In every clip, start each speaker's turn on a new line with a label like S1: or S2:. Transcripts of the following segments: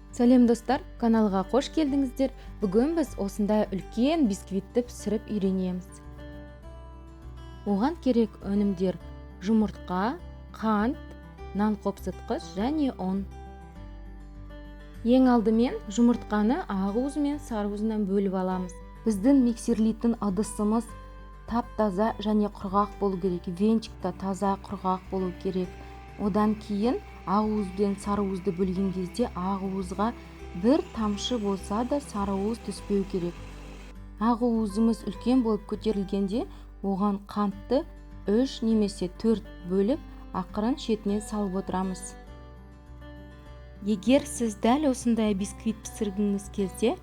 S1: Сәлем достар, каналға қош келдіңіздер. Бүгін біз осындай үлкен бисквитті пісіріп үйренеміз. Оған керек өнімдер: жұмыртқа, қант, нан қопсытқыш және ұн. Ең алдымен жұмыртқаны ақ уызы мен сары уызынан бөліп аламыз. Біздің миксерлейтін ыдысымыз тап-таза және құрғақ болу керек. Венчикта таза құрғақ болу керек. Одан кейін ақ уыз бен сары уызды бөлген кезде ақ уызға бір тамшы болса да сары уыз түспеу керек. Ақ уызымыз үлкен болып көтерілгенде оған қантты 3 немесе 4 бөліп ақырын шетінен салып отырамыз. Егер сіз дәл осындай бисквит пісіргіңіз келсе,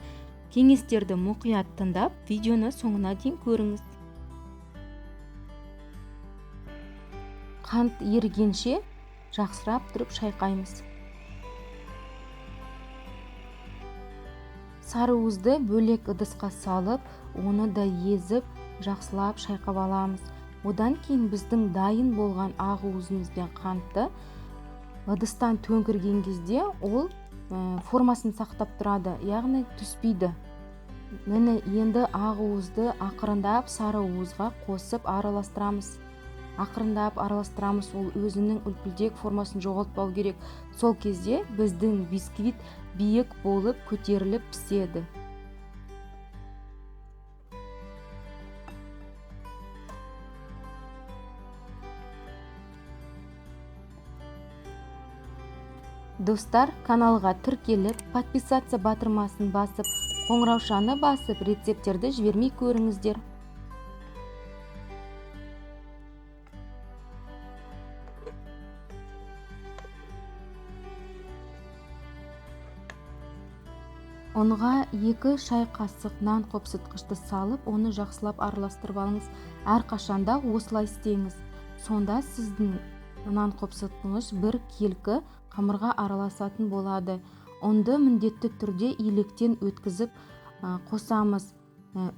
S1: кеңестерді мұқият тыңдап, видеоны соңына дейін көріңіз. Қант ерігенше жақсырап тұрып шайқаймыз. Сары уызды бөлек ыдысқа салып, оны да езіп, жақсылап шайқап аламыз. Одан кейін біздің дайын болған ақ уызымыз бен қантты ыдыстан төңкерген кезде ол формасын сақтап тұрады, яғни түспейді. Міне енді ақ уызды ақырындап сары уызға қосып араластырамыз. Ақырындап араластырамыз, ол өзінің үлпілдек формасын жоғалтпау керек. Сол кезде біздің бисквит биік болып көтеріліп піседі. Достар, каналға тіркеліп, подписаться батырмасын басып, қоңыраушаны басып, рецептерді жібермей көріңіздер. Онға 2 шай қасық нан қопсытқышты салып, оны жақсылап араластырып алыңыз. Әрқашанда осылай істеңіз. Сонда сіздің нан қопсытқыш бір келкі қамырға араласатын болады. Онды міндетті түрде илектен өткізіп қосамыз.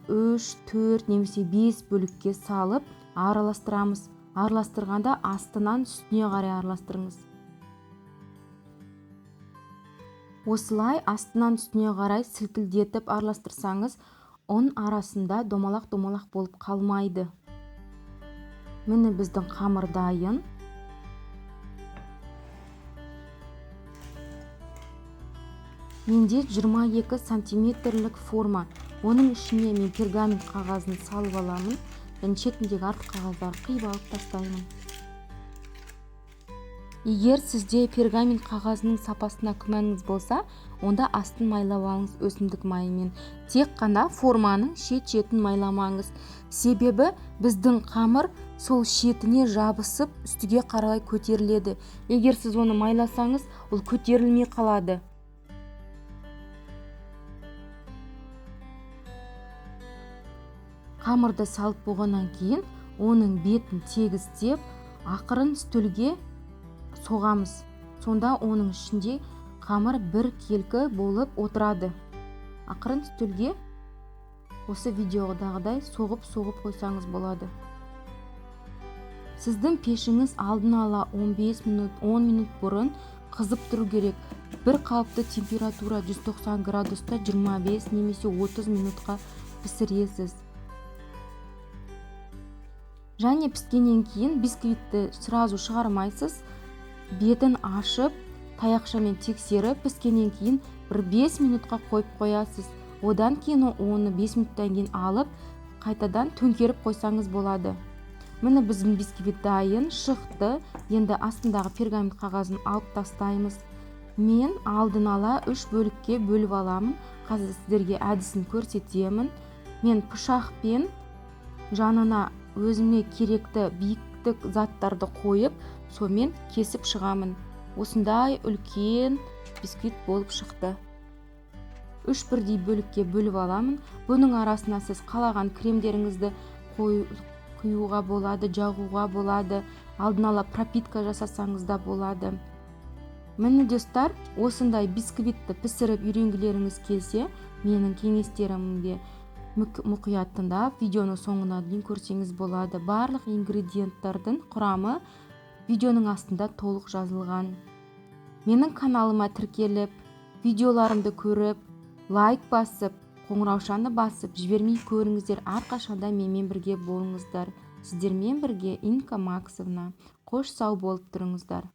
S1: 3, 4 немесе 5 бөлікке салып араластырамыз. Араластырғанда астынан үстіне қарай араластырыңыз. Осылай астынан үстіне қарай сілкілдетіп араластырсаңыз, ұн арасында домалақ-домалақ болып қалмайды. Міне біздің қамыр дайын. Менде 22 сантиметрлік форма. Оның ішіне мен пергамент қағазын салып аламын. Және шетіндегі артық қағаздарды қиып алып тастаймын. Егер сізде пергамент қағазының сапасына күмәніңіз болса, онда астын майлап алыңыз өсімдік майымен. Тек қана форманың шет-шетін майламаңыз. Себебі біздің қамыр сол шетіне жабысып, үстіге қарай көтеріледі. Егер сіз оны майласаңыз, ол көтерілмей қалады. Қамырды салып болғаннан кейін, оның бетін тегістеп, ақырын стөлге соғамыз. Сонда оның ішінде қамыр бір келкі болып отырады. Ақырын стөлге осы видеодағыдай соғып қойсаңыз болады. Сіздің пешіңіз алдын ала 15 минут, 10 минут бұрын қызып тұру керек. Бір қалыпты температура 190 градуста 25 немесе 30 минутқа пісіресіз. Және піскеннен кейін бисквитті сразу шығармайсыз. Бетін ашып, таяқшамен тексеріп, піскеннен кейін бір 5 минутқа қойып қоясыз. Одан кейін оны 5 минуттан кейін алып, қайтадан төңкеріп қойсаңыз болады. Міне біздің бисквит дайын, шықты. Енді астындағы пергамент қағазын алып тастаймыз. Мен алдын ала 3 бөлікке бөліп аламын. Қазір сіздерге әдісін көрсетемін. Мен пышақпен жанына өзіме керекті биіктік заттарды қойып, сонымен кесіп шығамын. Осындай үлкен бисквит болып шықты. 3 бірдей бөлікке бөліп аламын. Бұның арасына сіз қалаған кремдеріңізді құюға болады, жағуға болады. Алдын ала пропитка жасасаңыз да болады. Міне достар, осындай бисквитті пісіріп үйренгілеріңіз келсе, менің кеңестерімге мұқият тыңдап, видеоны соңына дейін көрсеңіз болады. Барлық ингредиенттардың құрамы видеоның астында толық жазылған. Менің каналыма тіркеліп, видеоларымды көріп, лайк басып, қоңыраушаны басып жібермей көріңіздер. Әрқашанда менімен бірге болыңыздар. Сіздермен бірге Инка Максовна. Қош сау болып тұрыңыздар.